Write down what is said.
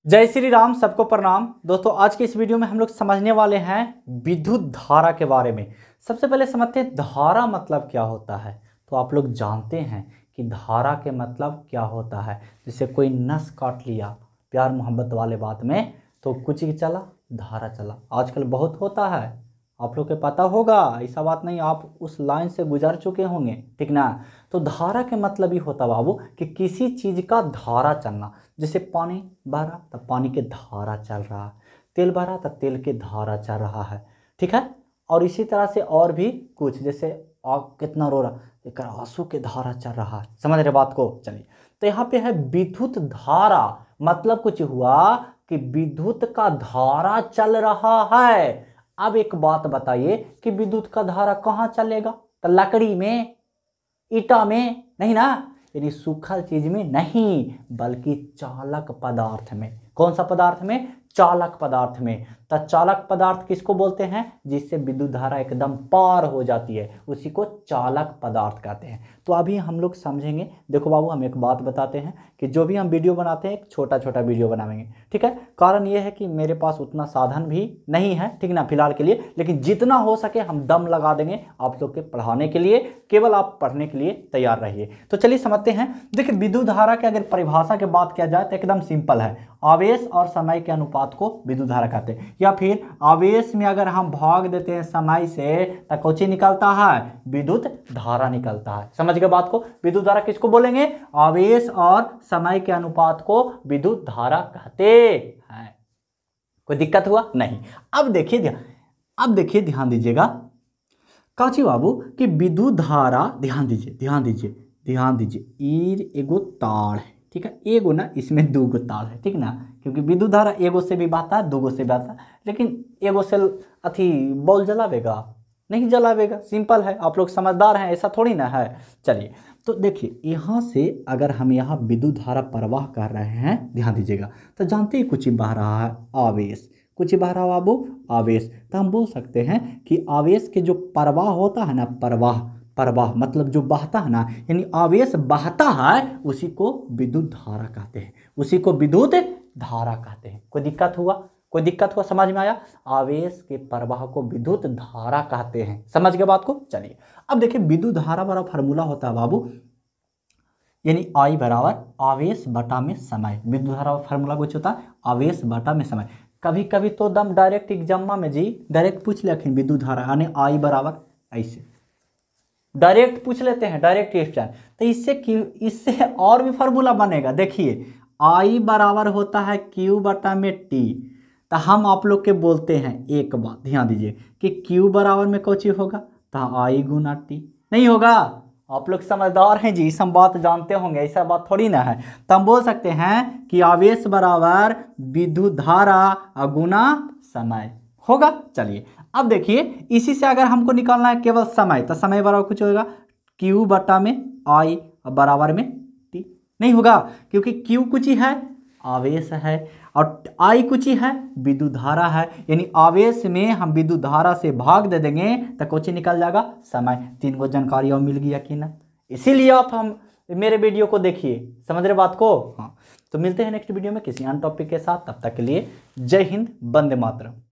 जय श्री राम, सबको प्रणाम। दोस्तों आज के इस वीडियो में हम लोग समझने वाले हैं विद्युत धारा के बारे में। सबसे पहले समझते हैं धारा मतलब क्या होता है। तो आप लोग जानते हैं कि धारा के मतलब क्या होता है। जैसे कोई नस काट लिया प्यार मोहब्बत वाले बात में तो कुछ ही चला, धारा चला। आजकल बहुत होता है, आप लोग के पता होगा, ऐसा बात नहीं, आप उस लाइन से गुजर चुके होंगे, ठीक ना। तो धारा के मतलब ही होता बाबू कि किसी चीज़ का धारा चलना। जैसे पानी भरा तो पानी के धारा चल रहा है, तेल भरा तो तेल के धारा चल रहा है, ठीक है। और इसी तरह से और भी कुछ, जैसे आग कितना रो रहा, एक आंसू के धारा चल रहा है। समझ रहे बात को। चलिए, तो यहाँ पे है विद्युत धारा, मतलब कुछ हुआ कि विद्युत का धारा चल रहा है। अब एक बात बताइए कि विद्युत का धारा कहाँ चलेगा? तो लकड़ी में, ईटा में नहीं ना, यानी सूखल चीज में नहीं, बल्कि चालक पदार्थ में। कौन सा पदार्थ में? चालक पदार्थ में। तो चालक पदार्थ किसको बोलते हैं? जिससे विद्युत धारा एकदम पार हो जाती है, उसी को चालक पदार्थ कहते हैं। तो अभी हम लोग समझेंगे। देखो बाबू, हम एक बात बताते हैं कि जो भी हम वीडियो बनाते हैं एक छोटा छोटा वीडियो बनाएंगे, ठीक है। कारण ये है कि मेरे पास उतना साधन भी नहीं है, ठीक ना, फिलहाल के लिए। लेकिन जितना हो सके हम दम लगा देंगे आप लोग के पढ़ाने के लिए, केवल आप पढ़ने के लिए तैयार रहिए। तो चलिए समझते हैं। देखिए, विद्युत धारा की अगर परिभाषा की बात किया जाए तो एकदम सिंपल है। आवेश और समय के अनुपात को विद्युत धारा कहते हैं। या फिर आवेश में अगर हम भाग देते हैं समय से तो कौन सी निकलता है? विद्युत धारा निकलता है। समझ गए बात को। विद्युत धारा किसको बोलेंगे? आवेश और समय के अनुपात को विद्युत धारा कहते हैं। कोई दिक्कत हुआ नहीं? अब देखिए ध्यान दीजिएगा काची बाबू कि विद्युत धारा, ध्यान दीजिए ईर एगो तार है, ठीक है। एगो ना, इसमें दूगो तार है, ठीक ना, क्योंकि विद्युत धारा एगो से भी बहता है, दूगो से बहता है। लेकिन एगो से अथी बॉल जलावेगा? नहीं जलावेगा। सिंपल है, आप लोग समझदार हैं, ऐसा थोड़ी ना है। चलिए, तो देखिए यहाँ से अगर हम यहाँ विद्युत धारा प्रवाह कर रहे हैं, ध्यान दीजिएगा, तो जानते ही कुछ ही बह रहा है, आवेश। कुछ ही बह रहा है बाबू, आवेश। तो हम बोल सकते हैं कि आवेश के जो प्रवाह होता है ना, प्रवाह मतलब जो बहता है ना, यानी आवेश बहता है, उसी को विद्युत धारा कहते हैं, उसी को विद्युत धारा कहते हैं। कोई दिक्कत हुआ? समझ में आया? आवेश के प्रवाह को विद्युत धारा कहते हैं। समझ गए बात को। चलिए, अब देखिए विद्युत धारा वाला फार्मूला होता है बाबू, यानी I बराबर आवेश बटा में समय। विद्युत धारा का फार्मूला कुछ होता है आवेश बटा में समय। कभी कभी तो दम डायरेक्ट एग्जाम में जी डायरेक्ट पूछ लेकिन विद्युत धारा यानी I बराबर ऐसे डायरेक्ट पूछ लेते हैं, डायरेक्ट क्वेश्चन। तो इससे और भी फार्मूला बनेगा। देखिए, I बराबर होता है Q बटा में T। तो हम आप लोग के बोलते हैं एक बात, ध्यान दीजिए कि Q बराबर में कौन चीज होगा? तो I गुना T नहीं होगा। आप लोग समझदार हैं जी, सब बात जानते होंगे, ऐसा बात थोड़ी ना है। तो हम बोल सकते हैं कि आवेश बराबर विद्युत धारा गुना समय होगा। चलिए, अब देखिए इसी से अगर हमको निकालना है केवल समय, तो समय बराबर कुछ होगा Q बटा में I बराबर में T। नहीं होगा, क्योंकि Q कुछ ही है, आवेश है, और I कुछ ही है, विद्युत धारा है। यानी आवेश में हम विद्युत धारा से भाग दे देंगे तो कुछ निकल जाएगा समय। 3 गो जानकारी और मिल गया कि ना। इसीलिए आप हम मेरे वीडियो को देखिए, समझ रहे बात को। हाँ, तो मिलते हैं नेक्स्ट वीडियो में किसी अन्य टॉपिक के साथ। तब तक के लिए जय हिंद, वंदे मातरम।